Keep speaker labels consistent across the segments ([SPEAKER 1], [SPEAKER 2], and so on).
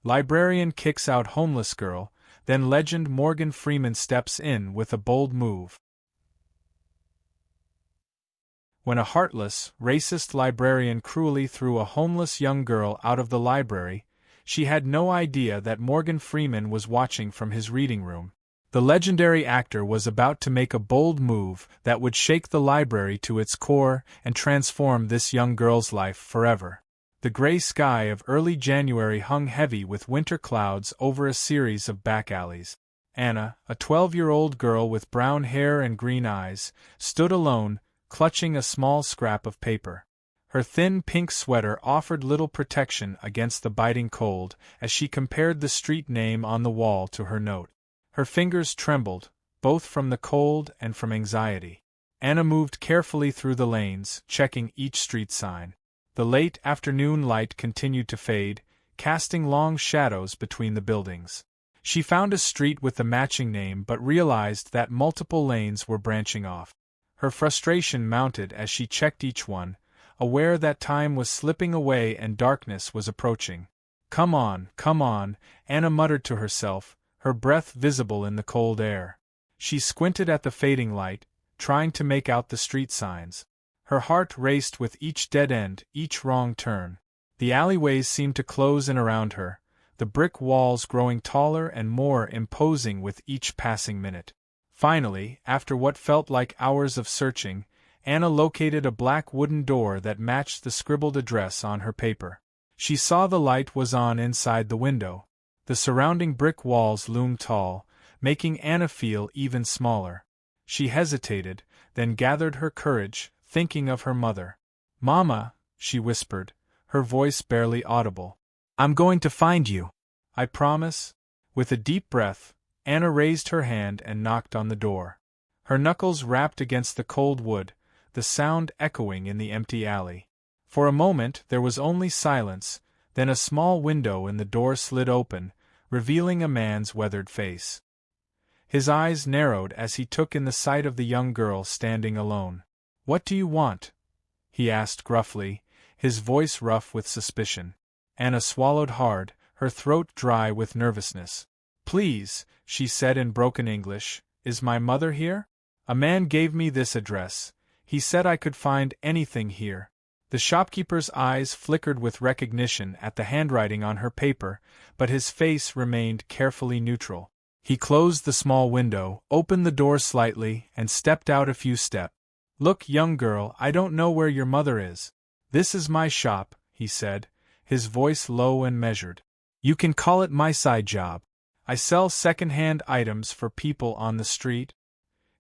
[SPEAKER 1] Librarian kicks out homeless girl, then legend Morgan Freeman steps in with a bold move. When a heartless, racist librarian cruelly threw a homeless young girl out of the library, she had no idea that Morgan Freeman was watching from his reading room. The legendary actor was about to make a bold move that would shake the library to its core and transform this young girl's life forever. The gray sky of early January hung heavy with winter clouds over a series of back alleys. Anna, a 12-year-old girl with brown hair and green eyes, stood alone, clutching a small scrap of paper. Her thin pink sweater offered little protection against the biting cold as she compared the street name on the wall to her note. Her fingers trembled, both from the cold and from anxiety. Anna moved carefully through the lanes, checking each street sign. The late afternoon light continued to fade, casting long shadows between the buildings. She found a street with the matching name but realized that multiple lanes were branching off. Her frustration mounted as she checked each one, aware that time was slipping away and darkness was approaching. Come on, Anna muttered to herself, her breath visible in the cold air. She squinted at the fading light, trying to make out the street signs. Her heart raced with each dead end, each wrong turn. The alleyways seemed to close in around her, the brick walls growing taller and more imposing with each passing minute. Finally, after what felt like hours of searching, Anna located a black wooden door that matched the scribbled address on her paper. She saw the light was on inside the window. The surrounding brick walls loomed tall, making Anna feel even smaller. She hesitated, then gathered her courage, thinking of her mother. "Mama," she whispered, her voice barely audible. "I'm going to find you. I promise." With a deep breath, Anna raised her hand and knocked on the door. Her knuckles rapped against the cold wood, the sound echoing in the empty alley. For a moment there was only silence, then a small window in the door slid open, revealing a man's weathered face. His eyes narrowed as he took in the sight of the young girl standing alone. "What do you want?" he asked gruffly, his voice rough with suspicion. Anna swallowed hard, her throat dry with nervousness. "Please," she said in broken English, "is my mother here? A man gave me this address. He said I could find anything here." The shopkeeper's eyes flickered with recognition at the handwriting on her paper, but his face remained carefully neutral. He closed the small window, opened the door slightly, and stepped out a few steps. "Look, young girl, I don't know where your mother is. This is my shop," he said, his voice low and measured. "You can call it my side job. I sell secondhand items for people on the street."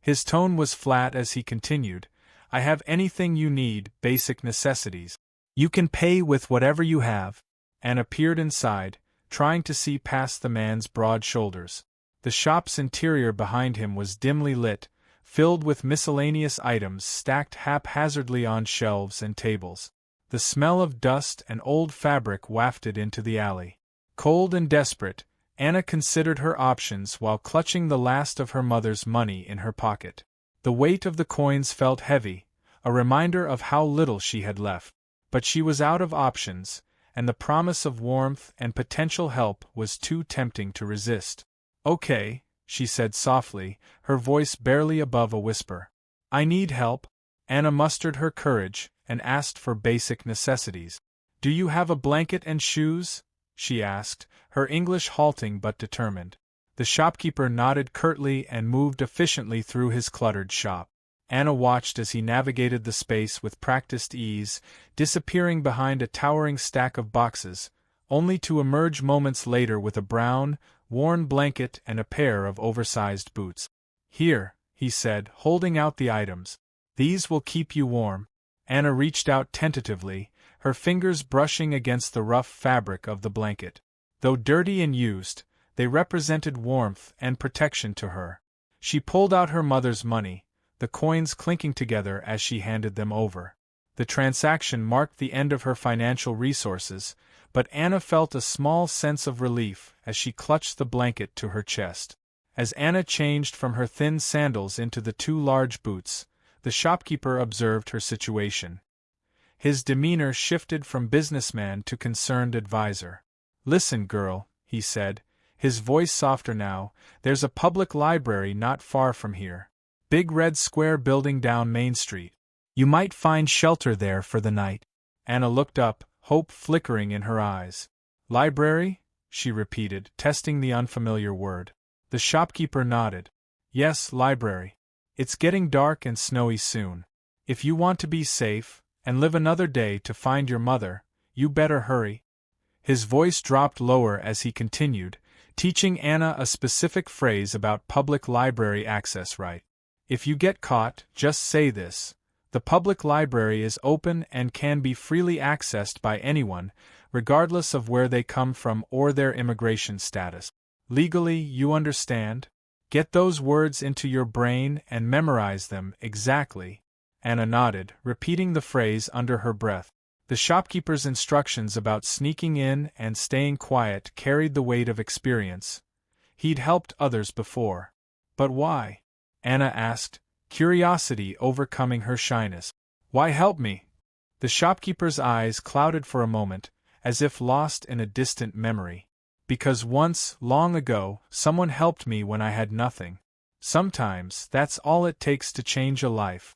[SPEAKER 1] His tone was flat as he continued, "I have anything you need, basic necessities. You can pay with whatever you have." Anna peered inside, trying to see past the man's broad shoulders. The shop's interior behind him was dimly lit, filled with miscellaneous items stacked haphazardly on shelves and tables. The smell of dust and old fabric wafted into the alley. Cold and desperate, Anna considered her options while clutching the last of her mother's money in her pocket. The weight of the coins felt heavy, a reminder of how little she had left. But she was out of options, and the promise of warmth and potential help was too tempting to resist. "Okay," she said softly, her voice barely above a whisper. "I need help." Anna mustered her courage and asked for basic necessities. "Do you have a blanket and shoes?" she asked, her English halting but determined. The shopkeeper nodded curtly and moved efficiently through his cluttered shop. Anna watched as he navigated the space with practiced ease, disappearing behind a towering stack of boxes, only to emerge moments later with a brown, worn blanket and a pair of oversized boots. "Here," he said, holding out the items. "These will keep you warm." Anna reached out tentatively, her fingers brushing against the rough fabric of the blanket. Though dirty and used, they represented warmth and protection to her. She pulled out her mother's money, the coins clinking together as she handed them over. The transaction marked the end of her financial resources, but Anna felt a small sense of relief as she clutched the blanket to her chest. As Anna changed from her thin sandals into the two large boots, the shopkeeper observed her situation. His demeanor shifted from businessman to concerned advisor. "Listen, girl," he said, his voice softer now. There's a public library not far from here. Big red square building down Main Street. You might find shelter there for the night. Anna looked up, hope flickering in her eyes. Library? She repeated, testing the unfamiliar word. The shopkeeper nodded. Yes, library. It's getting dark and snowy soon. If you want to be safe, and live another day to find your mother, you better hurry. His voice dropped lower as he continued, teaching Anna a specific phrase about public library access right. If you get caught, just say this. The public library is open and can be freely accessed by anyone, regardless of where they come from or their immigration status. Legally, you understand? Get those words into your brain and memorize them exactly. Anna nodded, repeating the phrase under her breath. The shopkeeper's instructions about sneaking in and staying quiet carried the weight of experience. He'd helped others before. But why? Anna asked, curiosity overcoming her shyness. Why help me? The shopkeeper's eyes clouded for a moment, as if lost in a distant memory. Because once, long ago, someone helped me when I had nothing. Sometimes, that's all it takes to change a life.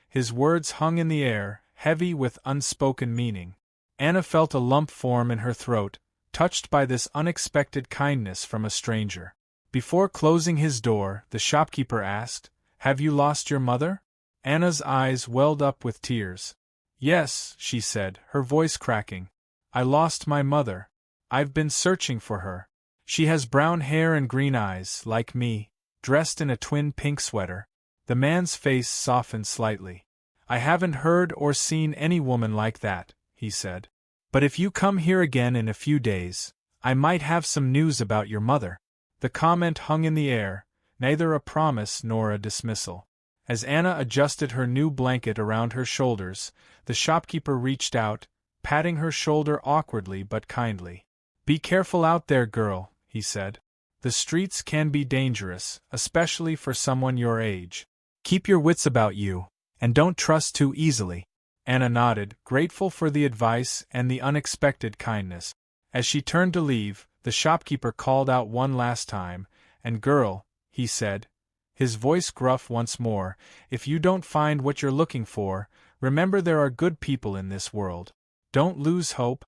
[SPEAKER 1] His words hung in the air, heavy with unspoken meaning. Anna felt a lump form in her throat, touched by this unexpected kindness from a stranger. Before closing his door, the shopkeeper asked, Have you lost your mother? Anna's eyes welled up with tears. Yes, she said, her voice cracking. I lost my mother. I've been searching for her. She has brown hair and green eyes, like me, dressed in a twin pink sweater. The man's face softened slightly. I haven't heard or seen any woman like that, he said. But if you come here again in a few days, I might have some news about your mother. The comment hung in the air, neither a promise nor a dismissal. As Anna adjusted her new blanket around her shoulders, the shopkeeper reached out, patting her shoulder awkwardly but kindly. Be careful out there, girl, he said. The streets can be dangerous, especially for someone your age. Keep your wits about you, and don't trust too easily. Anna nodded, grateful for the advice and the unexpected kindness. As she turned to leave, the shopkeeper called out one last time, and girl, he said, his voice gruff once more, if you don't find what you're looking for, remember there are good people in this world. Don't lose hope.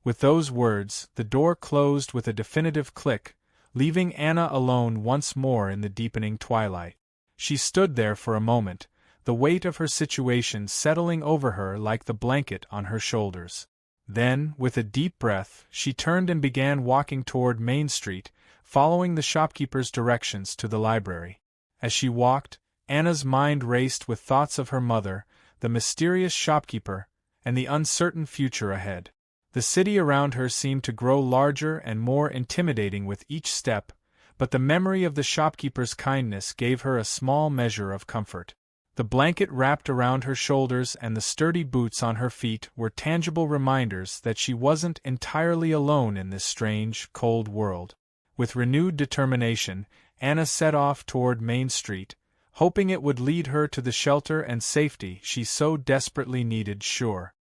[SPEAKER 1] With those words, the door closed with a definitive click, leaving Anna alone once more in the deepening twilight. She stood there for a moment, the weight of her situation settling over her like the blanket on her shoulders. Then, with a deep breath, she turned and began walking toward Main Street, following the shopkeeper's directions to the library. As she walked, Anna's mind raced with thoughts of her mother, the mysterious shopkeeper, and the uncertain future ahead. The city around her seemed to grow larger and more intimidating with each step, but the memory of the shopkeeper's kindness gave her a small measure of comfort. The blanket wrapped around her shoulders and the sturdy boots on her feet were tangible reminders that she wasn't entirely alone in this strange, cold world. With renewed determination, Anna set off toward Main Street, hoping it would lead her to the shelter and safety she so desperately needed. Sure.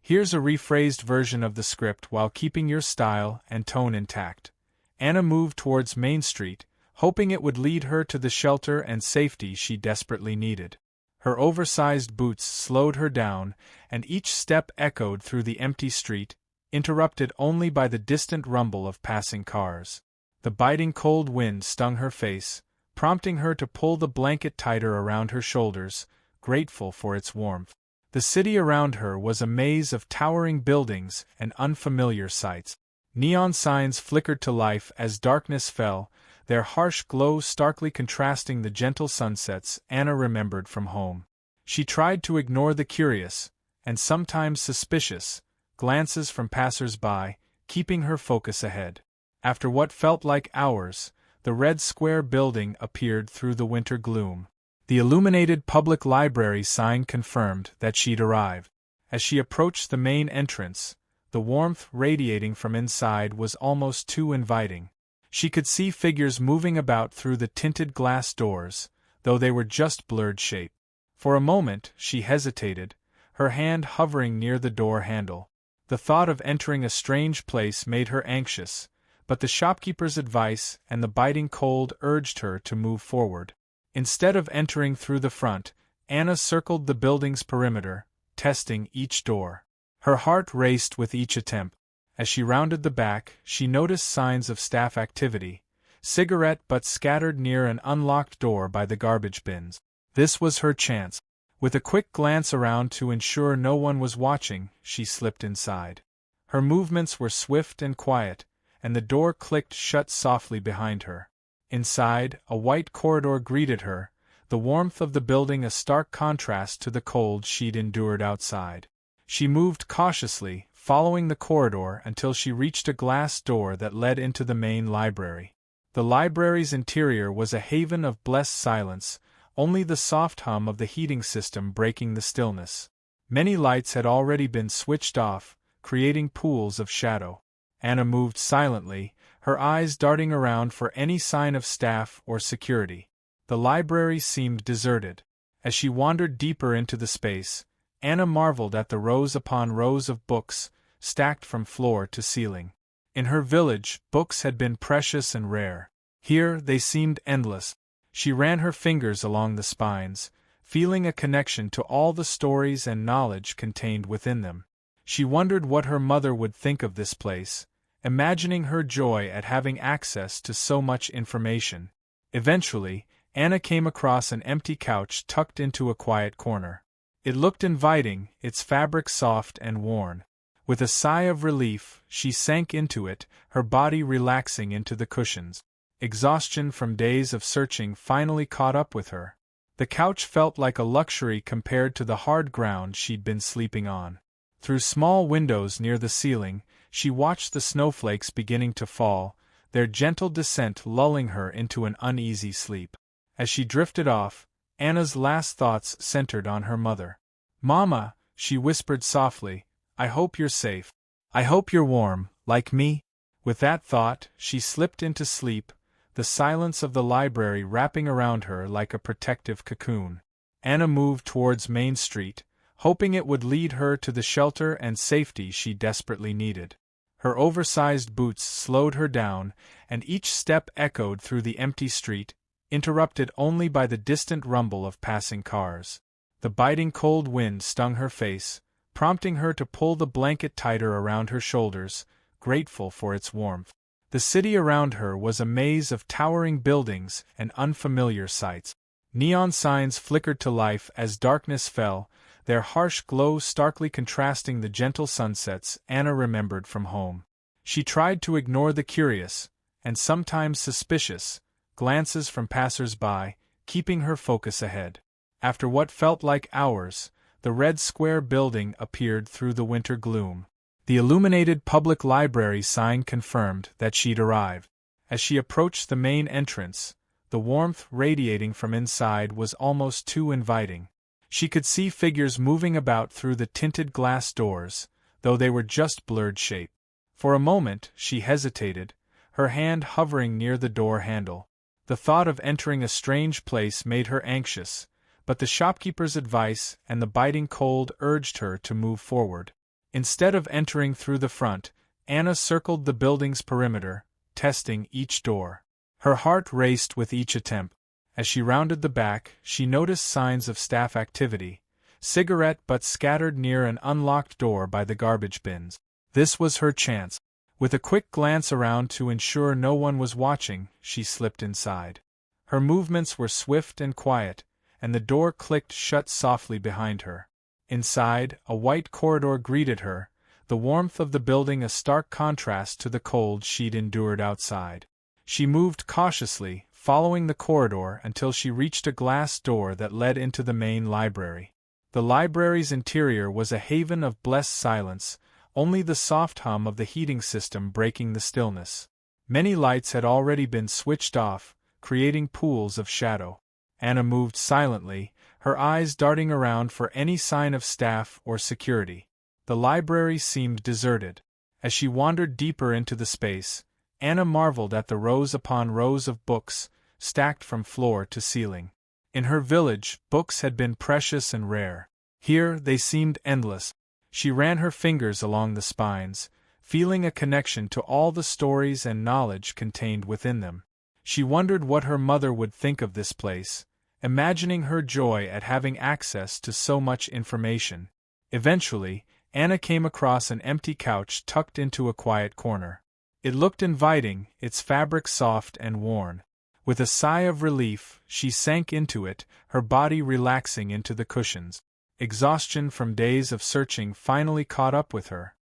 [SPEAKER 1] Here's a rephrased version of the script while keeping your style and tone intact. Anna moved towards Main Street, hoping it would lead her to the shelter and safety she desperately needed. Her oversized boots slowed her down, and each step echoed through the empty street, interrupted only by the distant rumble of passing cars. The biting cold wind stung her face, prompting her to pull the blanket tighter around her shoulders, grateful for its warmth. The city around her was a maze of towering buildings and unfamiliar sights. Neon signs flickered to life as darkness fell, their harsh glow starkly contrasting the gentle sunsets Anna remembered from home. She tried to ignore the curious, and sometimes suspicious, glances from passers-by, keeping her focus ahead. After what felt like hours, the red square building appeared through the winter gloom. The illuminated public library sign confirmed that she'd arrived. As she approached the main entrance, the warmth radiating from inside was almost too inviting. She could see figures moving about through the tinted glass doors, though they were just blurred shape. For a moment, she hesitated, her hand hovering near the door handle. The thought of entering a strange place made her anxious, but the shopkeeper's advice and the biting cold urged her to move forward. Instead of entering through the front, Anna circled the building's perimeter, testing each door. Her heart raced with each attempt. As she rounded the back, she noticed signs of staff activity, cigarette butts scattered near an unlocked door by the garbage bins. This was her chance. With a quick glance around to ensure no one was watching, she slipped inside. Her movements were swift and quiet, and the door clicked shut softly behind her. Inside, a white corridor greeted her, the warmth of the building a stark contrast to the cold she'd endured outside. She moved cautiously, following the corridor until she reached a glass door that led into the main library. The library's interior was a haven of blessed silence, only the soft hum of the heating system breaking the stillness. Many lights had already been switched off, creating pools of shadow. Anna moved silently, her eyes darting around for any sign of staff or security. The library seemed deserted. As she wandered deeper into the space, Anna marveled at the rows upon rows of books, stacked from floor to ceiling. In her village, books had been precious and rare. Here, they seemed endless. She ran her fingers along the spines, feeling a connection to all the stories and knowledge contained within them. She wondered what her mother would think of this place, imagining her joy at having access to so much information. Eventually, Anna came across an empty couch tucked into a quiet corner. It looked inviting, its fabric soft and worn. With a sigh of relief, she sank into it, her body relaxing into the cushions. Exhaustion from days of searching finally caught up with her. The couch felt like a luxury compared to the hard ground she'd been sleeping on. Through small windows near the ceiling, she watched the snowflakes beginning to fall, their gentle descent lulling her into an uneasy sleep. As she drifted off, Anna's last thoughts centered on her mother. "Mama," she whispered softly, "I hope you're safe. I hope you're warm, like me." With that thought, she slipped into sleep, the silence of the library wrapping around her like a protective cocoon. Anna moved towards Main Street, hoping it would lead her to the shelter and safety she desperately needed. Her oversized boots slowed her down, and each step echoed through the empty street, interrupted only by the distant rumble of passing cars. The biting cold wind stung her face, prompting her to pull the blanket tighter around her shoulders, grateful for its warmth. The city around her was a maze of towering buildings and unfamiliar sights. Neon signs flickered to life as darkness fell, their harsh glow starkly contrasting the gentle sunsets Anna remembered from home. She tried to ignore the curious, and sometimes suspicious, glances from passers-by, keeping her focus ahead. After what felt like hours, the red square building appeared through the winter gloom. The illuminated public library sign confirmed that she'd arrived. As she approached the main entrance, the warmth radiating from inside was almost too inviting. She could see figures moving about through the tinted glass doors, though they were just blurred shape. For a moment, she hesitated, her hand hovering near the door handle. The thought of entering a strange place made her anxious, but the shopkeeper's advice and the biting cold urged her to move forward. Instead of entering through the front, Anna circled the building's perimeter, testing each door. Her heart raced with each attempt. As she rounded the back, she noticed signs of staff activity, cigarette butts scattered near an unlocked door by the garbage bins. This was her chance. With a quick glance around to ensure no one was watching, she slipped inside. Her movements were swift and quiet, and the door clicked shut softly behind her. Inside, a white corridor greeted her, the warmth of the building a stark contrast to the cold she'd endured outside. She moved cautiously, following the corridor until she reached a glass door that led into the main library. The library's interior was a haven of blessed silence, only the soft hum of the heating system breaking the stillness. Many lights had already been switched off, creating pools of shadow. Anna moved silently, her eyes darting around for any sign of staff or security. The library seemed deserted. As she wandered deeper into the space, Anna marveled at the rows upon rows of books, stacked from floor to ceiling. In her village, books had been precious and rare. Here, they seemed endless. She ran her fingers along the spines, feeling a connection to all the stories and knowledge contained within them. She wondered what her mother would think of this place, imagining her joy at having access to so much information. Eventually, Anna came across an empty couch tucked into a quiet corner. It looked inviting, its fabric soft and worn. With a sigh of relief, she sank into it, her body relaxing into the cushions. Exhaustion from days of searching finally caught up with her.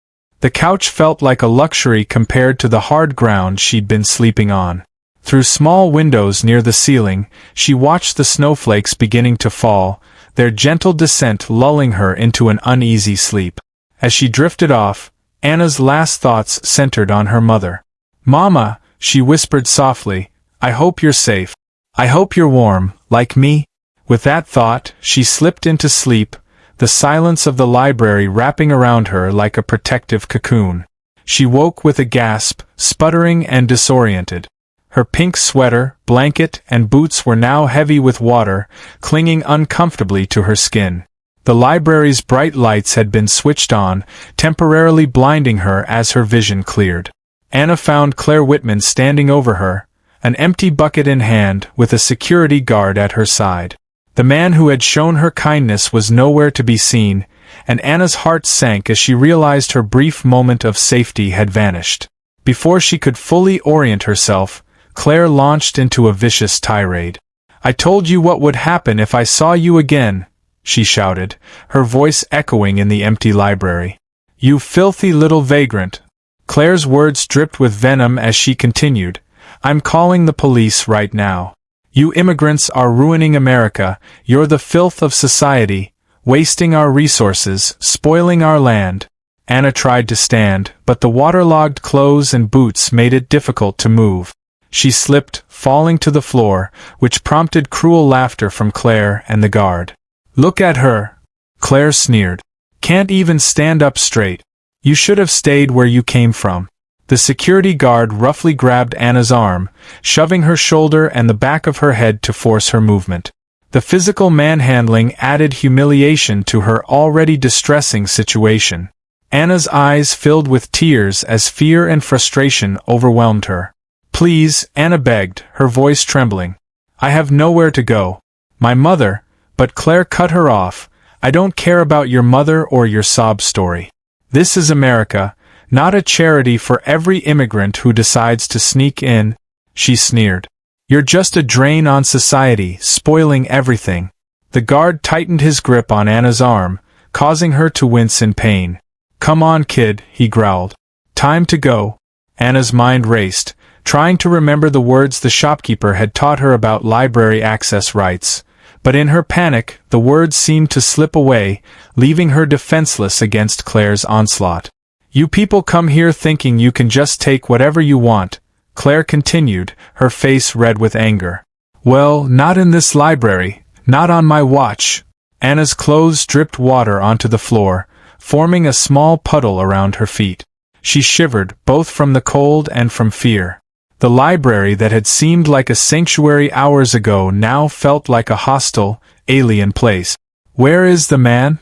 [SPEAKER 1] The couch felt like a luxury compared to the hard ground she'd been sleeping on. Through small windows near the ceiling, she watched the snowflakes beginning to fall, their gentle descent lulling her into an uneasy sleep. As she drifted off, Anna's last thoughts centered on her mother. "Mama," she whispered softly, "I hope you're safe. I hope you're warm, like me." With that thought, she slipped into sleep, the silence of the library wrapping around her like a protective cocoon. She woke with a gasp, sputtering and disoriented. Her pink sweater, blanket, and boots were now heavy with water, clinging uncomfortably to her skin. The library's bright lights had been switched on, temporarily blinding her as her vision cleared. Anna found Claire Whitman standing over her, an empty bucket in hand, with a security guard at her side. The man who had shown her kindness was nowhere to be seen, and Anna's heart sank as she realized her brief moment of safety had vanished. Before she could fully orient herself, Claire launched into a vicious tirade. "I told you what would happen if I saw you again," she shouted, her voice echoing in the empty library. "You filthy little vagrant." Claire's words dripped with venom as she continued, "I'm calling the police right now. You immigrants are ruining America, you're the filth of society, wasting our resources, spoiling our land." Anna tried to stand, but the waterlogged clothes and boots made it difficult to move. She slipped, falling to the floor, which prompted cruel laughter from Claire and the guard. "Look at her," Claire sneered. "Can't even stand up straight. You should have stayed where you came from." The security guard roughly grabbed Anna's arm, shoving her shoulder and the back of her head to force her movement. The physical manhandling added humiliation to her already distressing situation. Anna's eyes filled with tears as fear and frustration overwhelmed her. "Please," Anna begged, her voice trembling. "I have nowhere to go. My mother—" But Claire cut her off. "I don't care about your mother or your sob story. This is America, not a charity for every immigrant who decides to sneak in," she sneered. "You're just a drain on society, spoiling everything." The guard tightened his grip on Anna's arm, causing her to wince in pain. "Come on, kid," he growled. "Time to go." Anna's mind raced, trying to remember the words the shopkeeper had taught her about library access rights. But in her panic, the words seemed to slip away, leaving her defenseless against Claire's onslaught. "You people come here thinking you can just take whatever you want," Claire continued, her face red with anger. "Well, not in this library, not on my watch." Anna's clothes dripped water onto the floor, forming a small puddle around her feet. She shivered, both from the cold and from fear. The library that had seemed like a sanctuary hours ago now felt like a hostile, alien place. "Where is the man?"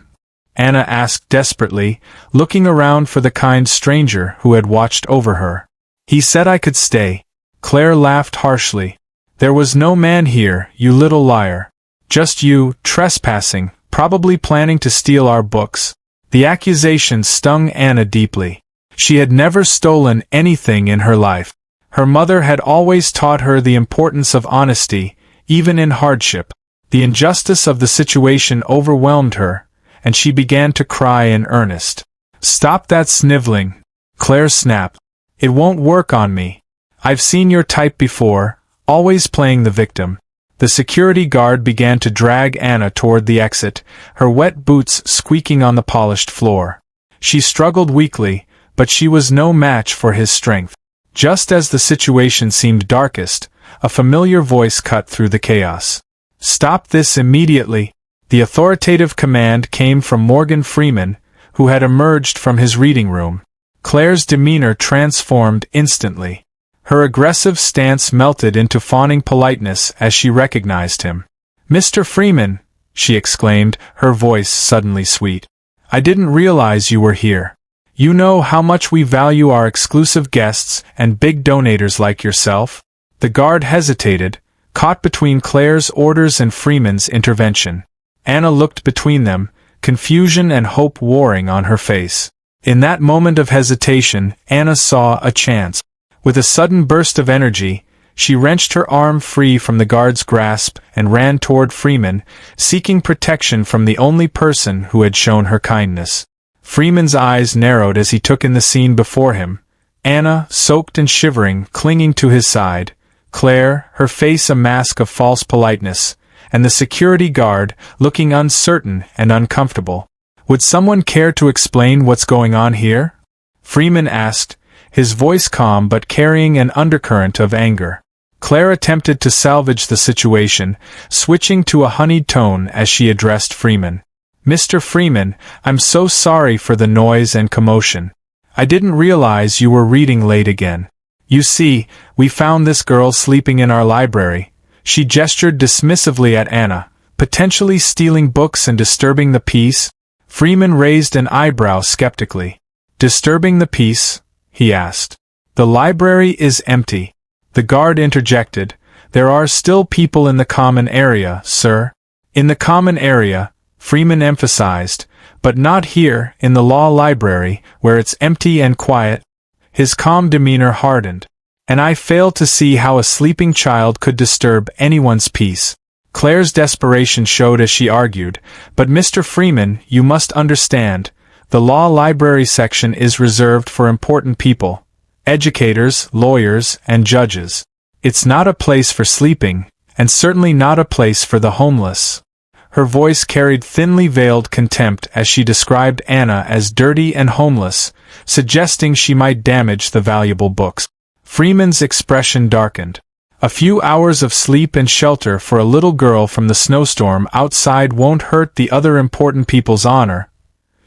[SPEAKER 1] Anna asked desperately, looking around for the kind stranger who had watched over her. "He said I could stay." Claire laughed harshly. "There was no man here, you little liar. Just you, trespassing, probably planning to steal our books." The accusation stung Anna deeply. She had never stolen anything in her life. Her mother had always taught her the importance of honesty, even in hardship. The injustice of the situation overwhelmed her, and she began to cry in earnest. "Stop that sniveling," Claire snapped. "It won't work on me. I've seen your type before, always playing the victim." The security guard began to drag Anna toward the exit, her wet boots squeaking on the polished floor. She struggled weakly, but she was no match for his strength. Just as the situation seemed darkest, a familiar voice cut through the chaos. "Stop this immediately." The authoritative command came from Morgan Freeman, who had emerged from his reading room. Claire's demeanor transformed instantly. Her aggressive stance melted into fawning politeness as she recognized him. Mr. Freeman, she exclaimed, her voice suddenly sweet. I didn't realize you were here. You know how much we value our exclusive guests and big donators like yourself? The guard hesitated, caught between Claire's orders and Freeman's intervention. Anna looked between them, confusion and hope warring on her face. In that moment of hesitation, Anna saw a chance. With a sudden burst of energy, she wrenched her arm free from the guard's grasp and ran toward Freeman, seeking protection from the only person who had shown her kindness. Freeman's eyes narrowed as he took in the scene before him. Anna, soaked and shivering, clinging to his side. Claire, her face a mask of false politeness, and the security guard, looking uncertain and uncomfortable. Would someone care to explain what's going on here? Freeman asked, his voice calm but carrying an undercurrent of anger. Claire attempted to salvage the situation, switching to a honeyed tone as she addressed Freeman. Mr. Freeman, I'm so sorry for the noise and commotion. I didn't realize you were reading late again. You see, we found this girl sleeping in our library. She gestured dismissively at Anna, potentially stealing books and disturbing the peace. Freeman raised an eyebrow skeptically. Disturbing the peace? He asked. The library is empty. The guard interjected. There are still people in the common area, sir. In the common area, Freeman emphasized, but not here, in the law library, where it's empty and quiet. His calm demeanor hardened. And I fail to see how a sleeping child could disturb anyone's peace. Claire's desperation showed as she argued, but Mr. Freeman, you must understand, the law library section is reserved for important people. Educators, lawyers, and judges. It's not a place for sleeping, and certainly not a place for the homeless. Her voice carried thinly veiled contempt as she described Anna as dirty and homeless, suggesting she might damage the valuable books. Freeman's expression darkened. A few hours of sleep and shelter for a little girl from the snowstorm outside won't hurt the other important people's honor,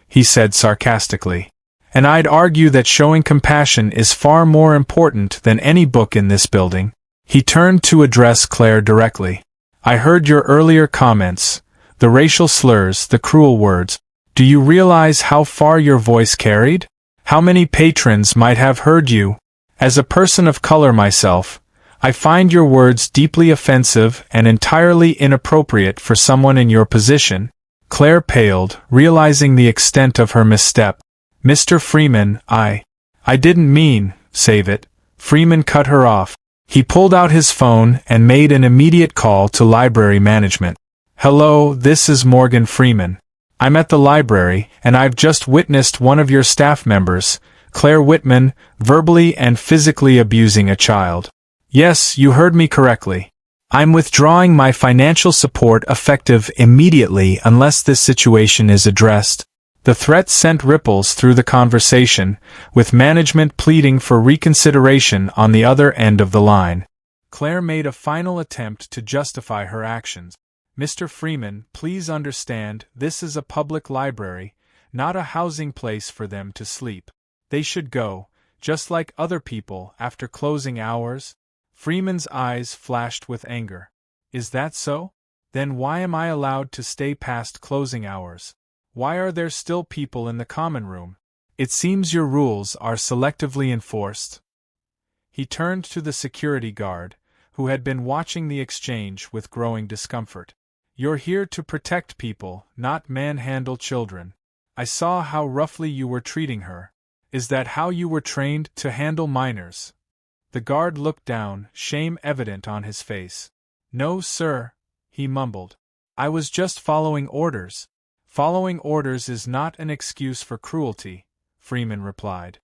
[SPEAKER 1] he said sarcastically. And I'd argue that showing compassion is far more important than any book in this building. He turned to address Claire directly. I heard your earlier comments, the racial slurs, the cruel words. Do you realize how far your voice carried? How many patrons might have heard you? As a person of color myself, I find your words deeply offensive and entirely inappropriate for someone in your position. Claire paled, realizing the extent of her misstep. Mr. Freeman, I didn't mean, save it. Freeman cut her off. He pulled out his phone and made an immediate call to library management. Hello, this is Morgan Freeman. I'm at the library, and I've just witnessed one of your staff members, Claire Whitman, verbally and physically abusing a child. Yes, you heard me correctly. I'm withdrawing my financial support effective immediately unless this situation is addressed. The threat sent ripples through the conversation, with management pleading for reconsideration on the other end of the line. Claire made a final attempt to justify her actions. Mr. Freeman, please understand, this is a public library, not a housing place for them to sleep. They should go, just like other people, after closing hours. Freeman's eyes flashed with anger. Is that so? Then why am I allowed to stay past closing hours? Why are there still people in the common room? It seems your rules are selectively enforced. He turned to the security guard, who had been watching the exchange with growing discomfort. You're here to protect people, not manhandle children. I saw how roughly you were treating her. Is that how you were trained to handle minors? The guard looked down, shame evident on his face. No, sir, he mumbled. I was just following orders. Following orders is not an excuse for cruelty, Freeman replied.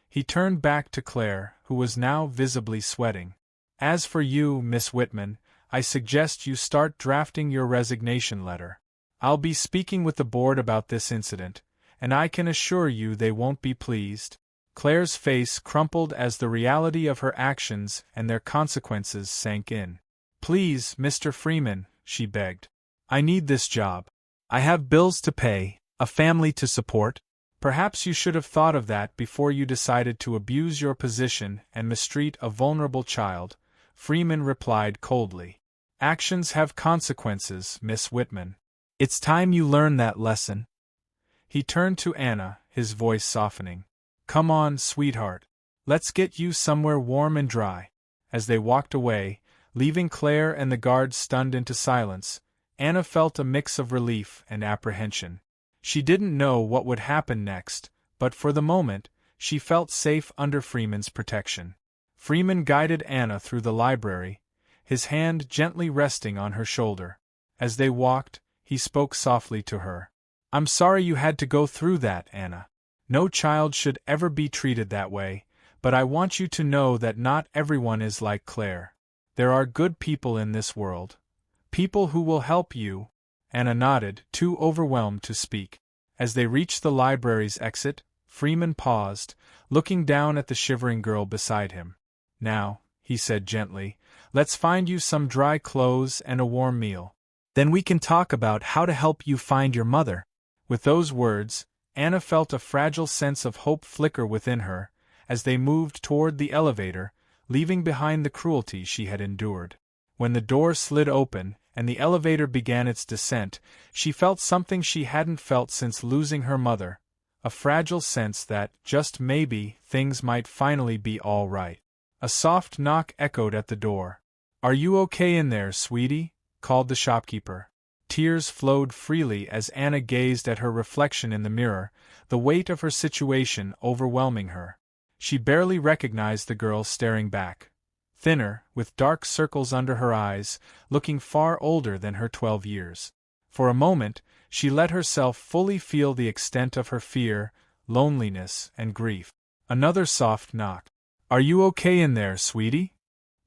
[SPEAKER 1] He turned back to Claire, who was now visibly sweating. As for you, Miss Whitman, I suggest you start drafting your resignation letter. I'll be speaking with the board about this incident, and I can assure you they won't be pleased. Claire's face crumpled as the reality of her actions and their consequences sank in. Please, Mr. Freeman, she begged. I need this job. I have bills to pay, a family to support. Perhaps you should have thought of that before you decided to abuse your position and mistreat a vulnerable child, Freeman replied coldly. Actions have consequences, Miss Whitman. It's time you learn that lesson. He turned to Anna, his voice softening. Come on, sweetheart. Let's get you somewhere warm and dry. As they walked away, leaving Claire and the guards stunned into silence, Anna felt a mix of relief and apprehension. She didn't know what would happen next, but for the moment, she felt safe under Freeman's protection. Freeman guided Anna through the library, his hand gently resting on her shoulder. As they walked, he spoke softly to her. I'm sorry you had to go through that, Anna. No child should ever be treated that way, but I want you to know that not everyone is like Claire. There are good people in this world. People who will help you. Anna nodded, too overwhelmed to speak. As they reached the library's exit, Freeman paused, looking down at the shivering girl beside him. Now, he said gently, let's find you some dry clothes and a warm meal. Then we can talk about how to help you find your mother. With those words, Anna felt a fragile sense of hope flicker within her, as they moved toward the elevator, leaving behind the cruelty she had endured. When the door slid open, and the elevator began its descent, she felt something she hadn't felt since losing her mother, a fragile sense that, just maybe, things might finally be all right. A soft knock echoed at the door. Are you okay in there, sweetie? Called the shopkeeper. Tears flowed freely as Anna gazed at her reflection in the mirror, the weight of her situation overwhelming her. She barely recognized the girl staring back. Thinner, with dark circles under her eyes, looking far older than her 12 years. For a moment, she let herself fully feel the extent of her fear, loneliness, and grief. Another soft knock. Are you okay in there, sweetie?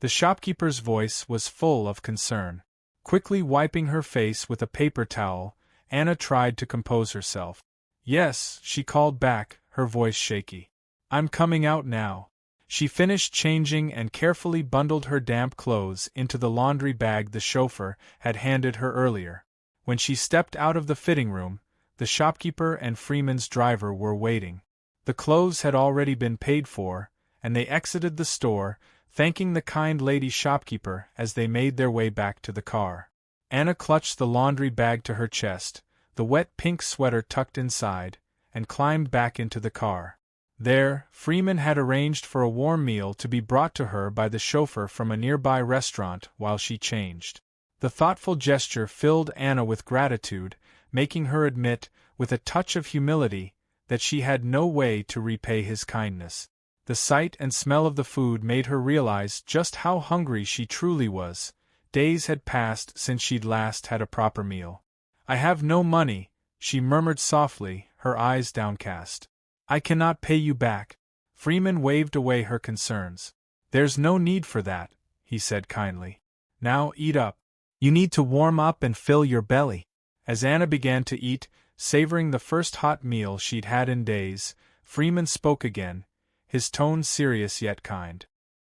[SPEAKER 1] The shopkeeper's voice was full of concern. Quickly wiping her face with a paper towel, Anna tried to compose herself. Yes, she called back, her voice shaky. I'm coming out now. She finished changing and carefully bundled her damp clothes into the laundry bag the chauffeur had handed her earlier. When she stepped out of the fitting room, the shopkeeper and Freeman's driver were waiting. The clothes had already been paid for, and they exited the store, thanking the kind lady shopkeeper as they made their way back to the car. Anna clutched the laundry bag to her chest, the wet pink sweater tucked inside, and climbed back into the car. There, Freeman had arranged for a warm meal to be brought to her by the chauffeur from a nearby restaurant while she changed. The thoughtful gesture filled Anna with gratitude, making her admit, with a touch of humility, that she had no way to repay his kindness. The sight and smell of the food made her realize just how hungry she truly was. Days had passed since she'd last had a proper meal. I have no money, she murmured softly, her eyes downcast. I cannot pay you back. Freeman waved away her concerns. There's no need for that, he said kindly. Now eat up. You need to warm up and fill your belly. As Anna began to eat, savoring the first hot meal she'd had in days, Freeman spoke again, his tone serious yet kind.